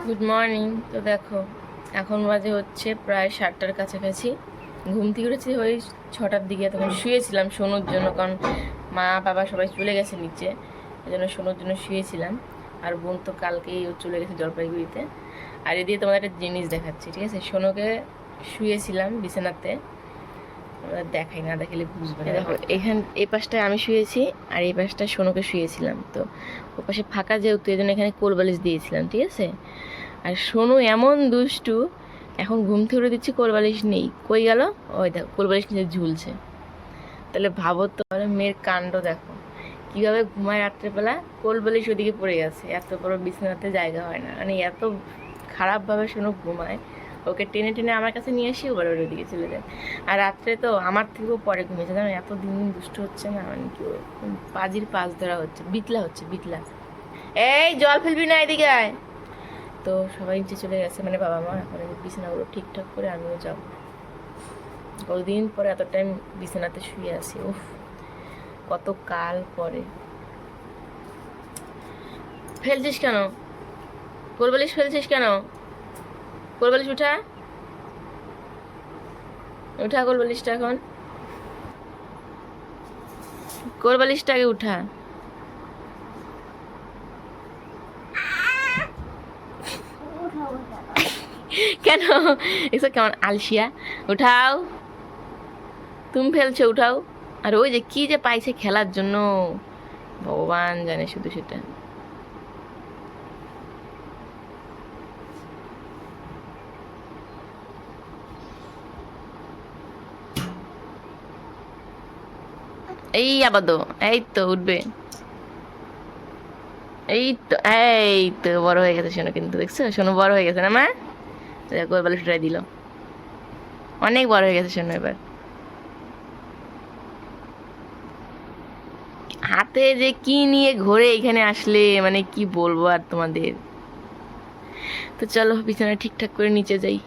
Good morning. তো দেখো এখন বাজে হচ্ছে প্রায় 7টার কাছাকাছি। ঘুম থেকে উঠেছি ওই 6টার দিকে। তখন শুয়েছিলাম শোনোর জন্য, কারণ মা বাবা সবাই চলে গেছে নিচে, এই জন্য শোনোর জন্য শুয়েছিলাম। আর বোন তো কালকেই ও চলে গেছে জলপাইগুড়িতে। আর এদিকে তোমাদের একটা জিনিস দেখাচ্ছি, ঠিক আছে? শোনোকে শুয়েছিলাম বিছানাতে, দেখাই না, দেখালে বুঝবে না। দেখো এই পাশটায় আমি শুয়েছি আর এই পাশটায় সোনুকে শুয়েছিলাম। তো ও পাশে ফাঁকা যেহেতু এই জন্য এখানে কোলবালিশ দিয়েছিলাম, ঠিক আছে? আর সোনু এমন দুষ্টু, এখন ঘুম থেকে উঠে দিচ্ছি কোলবালিশ নেই, কই গেল? ওই দেখো কোলবালিশ নিচে ঝুলছে। তাহলে ভাবো তো, মেয়ের কাণ্ড দেখো কীভাবে ঘুমায় রাত্রেবেলা, কোলবালিশ ওদিকে পড়ে গেছে। এত বড় বিছানাতে জায়গা হয় না, মানে এত খারাপভাবে সোনু ঘুমায়। ওকে টেনে টেনে আমার কাছে নিয়ে আসি, ওবার ওদিকে চলে যায়। আর রাত্রে তো আমার থেকেও পরে ঘুমিয়েছে, জানো? এত দিন দিন দুষ্ট হচ্ছে না, মানে কি পাজির পাশ ধরা হচ্ছে, বিটলা হচ্ছে বিটলা। এই জল ফেলবি না, এদিকে আয়। তো সবাই নিচে চলে গেছে, মানে বাবা মা। এখন বিছানাগুলো ঠিকঠাক করে আমিও যাবো। কতদিন পরে এত টাইম বিছানাতে শুয়ে আছি, উফ কত কাল পরে। ফেলছিস কেন কোলবালিশ? ফেলছিস কেন? কোলবালিশ উঠা, উঠা কোলবালিশটা। এখন কোলবালিশটা আগে উঠা। কেন এসব কেমন আলসিয়া? উঠাও, তুমি ফেলছো, উঠাও। আর ওই যে কি যে পাইছে খেলার জন্য, ভগবান জানে শুধু সেটা। এই আপাতত এই তো উঠবে, এই তো এই তো বড় হয়ে গেছে শোনো, কিন্তু দেখছো শোনো বড় হয়ে গেছে না মা? দেখো এবার উঠাই দিল, অনেক বড় হয়ে গেছে শোনো এবার। হাতে যে কি নিয়ে ঘোরে এখানে আসলে, মানে কি বলবো আর তোমাদের। তো চলো বিছানা ঠিকঠাক করে নিচে যাই।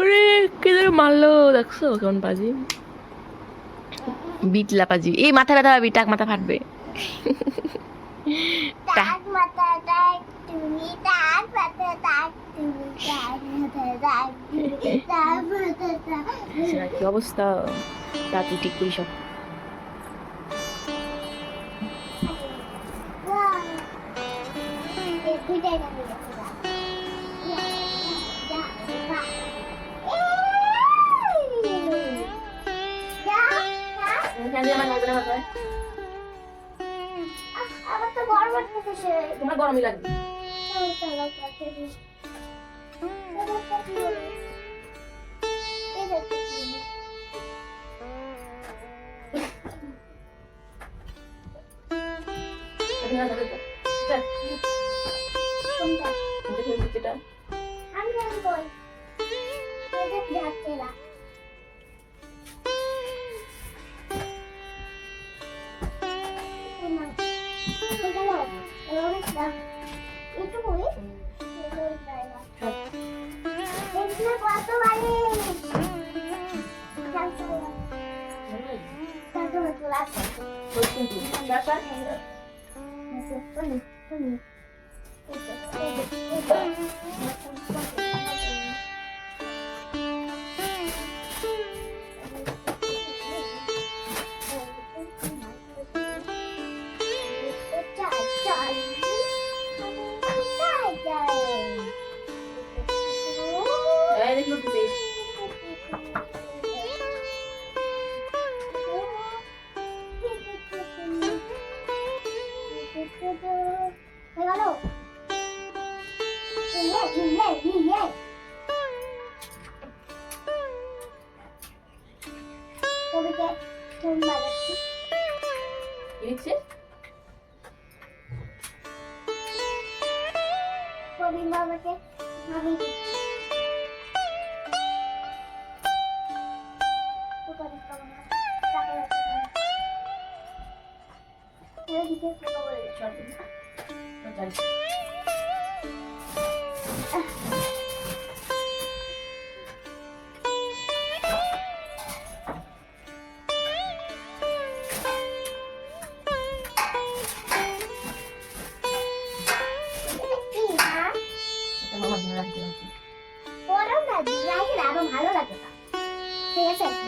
ওরে কে ধরে মারলো, দেখছো কেমন পাজি, বিটলা পাজি। এই মাথা ব্যথা পাবি, টাক মাথা ফাটবে। কি অবস্থা, তাড়াতাড়ি ঠিক করি সব। তোমার গরমই লাগবে।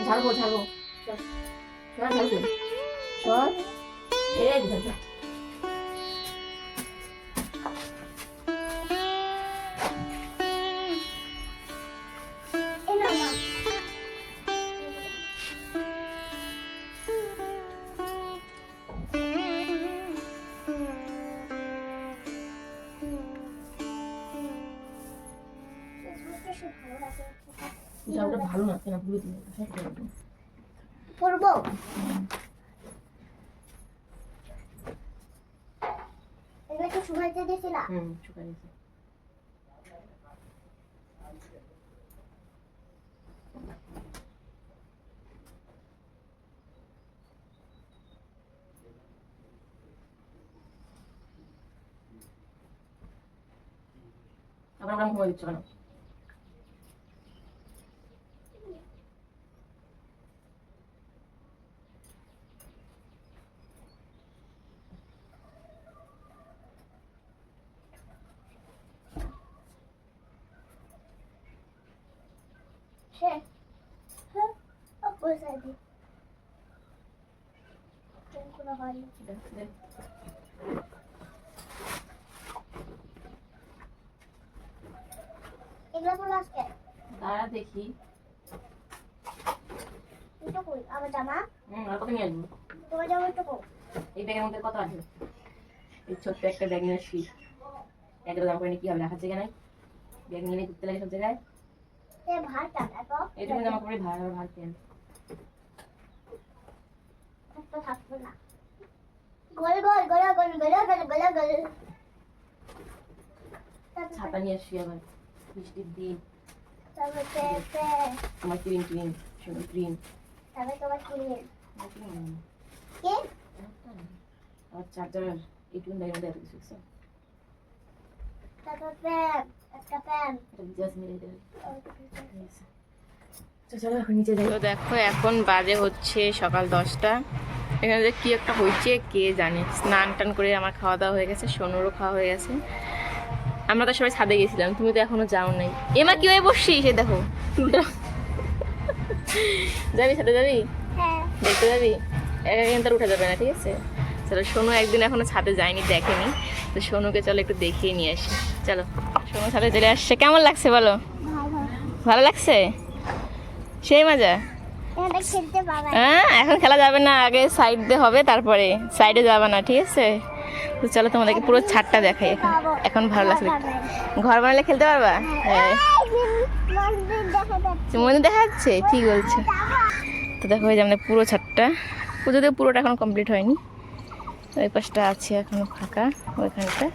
ঝাড়বো ঝাড়বো, সর ঝাড়বো, সর এই ঝাড়বো। ওটা ভালো না কেন পুরো দিন পড়বো। এগুলো কি শুকাইতে দিয়েছিলা? শুকাই দিয়েছি। আবার আমরা ঘুমাই দিচ্ছ কেন? দাঁড়া দেখি আমার জামা আর কত নিয়ে আসবো? তোমার জামা একটু এই ব্যাগের মধ্যে কত আছে? এই ছোট্ট একটা ব্যাগ নিয়ে আসি, একটা দাম করে কি হবে, রাখার জায়গা নাই, ব্যাগ নিয়ে ঘুরতে লাগে সব জায়গায়। ভাড়টা দেখো, এইটুকু জামা পরে ভাড়া ভাড় কেন থাকবো না। গোল গোল গোলা গোল গোলা গোল গোলা গোল। ছাতা নিয়ে আসি আবার বৃষ্টির দিন। তারপরে আমার ক্রিম ক্রিম সুন্দর ক্রিম। তারপরে তোমার কিনে কে আর চার্জার এইটুকু ব্যাগের মধ্যে এত কিছু আছে। তারপর প্যান একটা প্যান জাস্ট নিয়ে যেতে চলো এখন নিচে যাই। তো দেখো এখন বাজে হচ্ছে সকাল 10টা। এখানে যে কি একটা হয়েছে কে জানে। স্নান টান করে আমার খাওয়া দাওয়া হয়ে গেছে, সোনুরও খাওয়া হয়ে গেছে। আমরা তো সবাই ছাদে গেছিলাম, তুমি তো এখনো যাও নাই। এমা কি হয়ে বসছিস? সে দেখো যাবি ছাদে যাবি? হ্যাঁ দেখতে যাবি? একা কিন্তু উঠে যাবে না, ঠিক আছে? চলো, সোনু একদিন এখনো ছাদে যায়নি, দেখেনি, তো সোনুকে চলো একটু দেখিয়ে নিয়ে আসি। চলো, সোনু ছাদে চলে আসছে। কেমন লাগছে বলো? ভালো লাগছে? সেই মজা। এটা খেলতে পারবে হ্যাঁ, এখন খেলা যাবে না, আগে সাইড দিয়ে হবে, তারপরে সাইডে যাবে না, ঠিক আছে? তো চলো তোমাদেরকে পুরো ছাদটা দেখাই। এখন এখন ভালো লাগছে। ঘর বানালে খেলতে পারবা? হ্যাঁ, মনে দেখা যাচ্ছে, ঠিক বলছে। তো দেখো এই যে আমাদের পুরো ছাদটা, যদিও পুরোটা এখন কমপ্লিট হয়নি, ওই পাশটা আছে এখনো ফাঁকা, ওইখানটা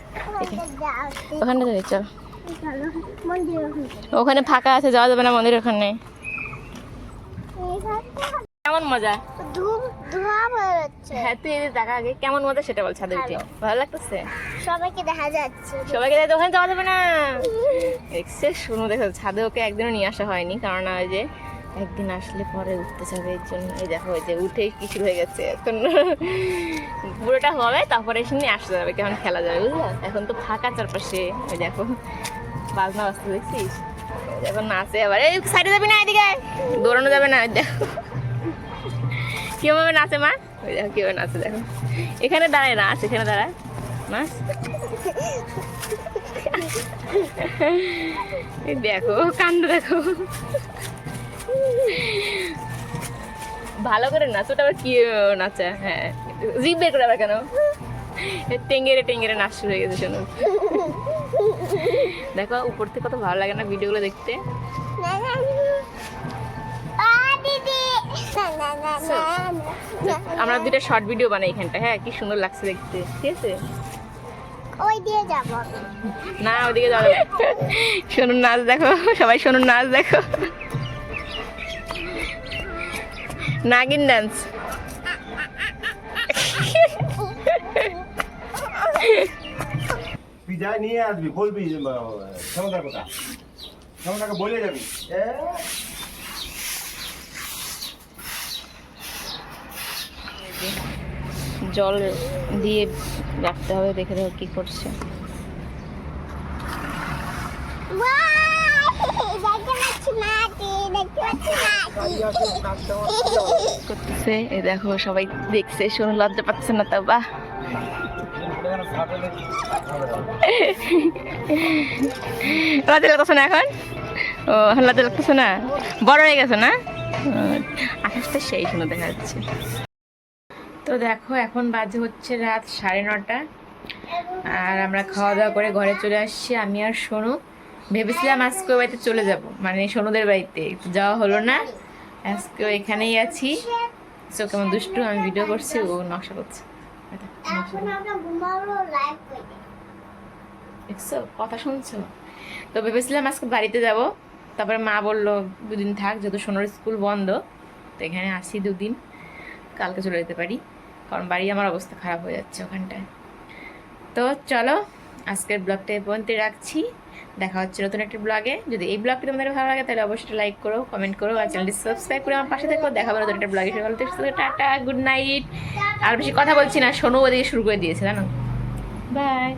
ওখানটা যাবে। চল, ওখানে ফাঁকা আছে, যাওয়া যাবে না মন্দির ওখানে। কেমন মজা? হ্যাঁ, তুই এদের দেখা আগে কেমন মজা সেটা বল। ছাদে উঠে ভালো লাগতেছে? সবাইকে দেখা যাচ্ছে। সবাইকে দেখতে ওখানে যাওয়া যাবে না। দেখছে শুনো, দেখো ছাদে ওকে একদিনও নিয়ে আসা হয়নি, কারণ ওই যে একদিন আসলে পরে উঠতে যাবে, এর জন্য। এই দেখো ওই যে উঠেই কি শুরু হয়ে গেছে। এখন পুরোটা হবে, তারপরে এসে নিয়ে আসতে যাবে, কেমন খেলা যাবে, বুঝলা? এখন তো ফাঁকা চারপাশে। ওই দেখো বাজনা বাজতে, দেখছিস? এখন নাচে আবার। এই সাইডে যাবি না, এদিকে দৌড়ানো যাবে না। দেখো কিভাবে নাচে মা, ওই দেখো কিভাবে নাচে। দেখো এখানে দাঁড়ায় নাচ, এখানে দাঁড়ায় নাচ। দেখো কাণ্ড, দেখো ভালো করে নাচ। ওটা আবার কি নাচা? হ্যাঁ, জিভ বের করে আবার কেন? টেঙ্গেরে টেঙ্গেরে নাচ শুরু হয়ে গেছে। শোনো, দেখো উপর থেকে কত ভালো লাগে না ভিডিওগুলো দেখতে। আমরা দুইটা শর্ট ভিডিও বানাই এখানটা। হ্যাঁ, কি সুন্দর লাগছে দেখতে, ঠিক আছে? ওই দিয়ে যাব না, ওইদিকে যাবো। সোনুর নাচ দেখো, সবাই সোনুর নাচ দেখো, নাগিন ডান্স। তুই যা নিয়ে আসবি, বলবি ক্ষমতার কথা, ক্ষমতাকে বলে যাবি। জল দিয়ে রাখতে হবে, দেখে দেখো কি করছে। দেখতে পাচ্ছি মাটি। দেখতে পাচ্ছি না করতেছে এই দেখো সবাই দেখছে, শোনো লজ্জা পাচ্ছে না তো, বাহ। লজ্জা লাগতেছে না এখন? ও এখন লজ্জা লাগতেছে না, বড় হয়ে গেছে না? আকাশটা সেই সুন্দর দেখা যাচ্ছে। তো দেখো এখন বাজে হচ্ছে রাত 9:30, আর আমরা খাওয়া দাওয়া করে ঘরে চলে আসছি, আমি আর সোনু। ভেবেছিলাম আজকে ওই বাড়িতে চলে যাব, মানে সোনুদের বাড়িতে, যাওয়া হলো না। আজকে এখানেই আছি। সো কেমন দুষ্টু, আমি ভিডিও করছি, ও নকশা করছে। এখন আমরা ঘুমাবো লাইভ করে দেখছো, কথা শুনছো? তো ভেবেছিলাম আজকে বাড়িতে যাব, তারপরে মা বললো 2 দিন থাক, যেহেতু সোনার স্কুল বন্ধ, তো এখানে আসি 2 দিন, কালকে চলে যেতে পারি, কারণ বাড়ি আমার অবস্থা খারাপ হয়ে যাচ্ছে ওখানটায়। তো চলো আজকের ব্লগটা এই পর্যন্তই রাখছি, দেখা হচ্ছে নতুন একটা ব্লগে। যদি এই ব্লগটি তোমাদের ভালো লাগে তাহলে অবশ্যই লাইক করো, কমেন্ট করো, আর চ্যানেলটি সাবস্ক্রাইব করে আমার পাশে থাকো। দেখা হবে নতুন একটা ব্লগে। Tata, good night. আর বেশি কথা বলছি না, শোনো ওদিকে শুরু করে দিয়েছে জানো। বাই।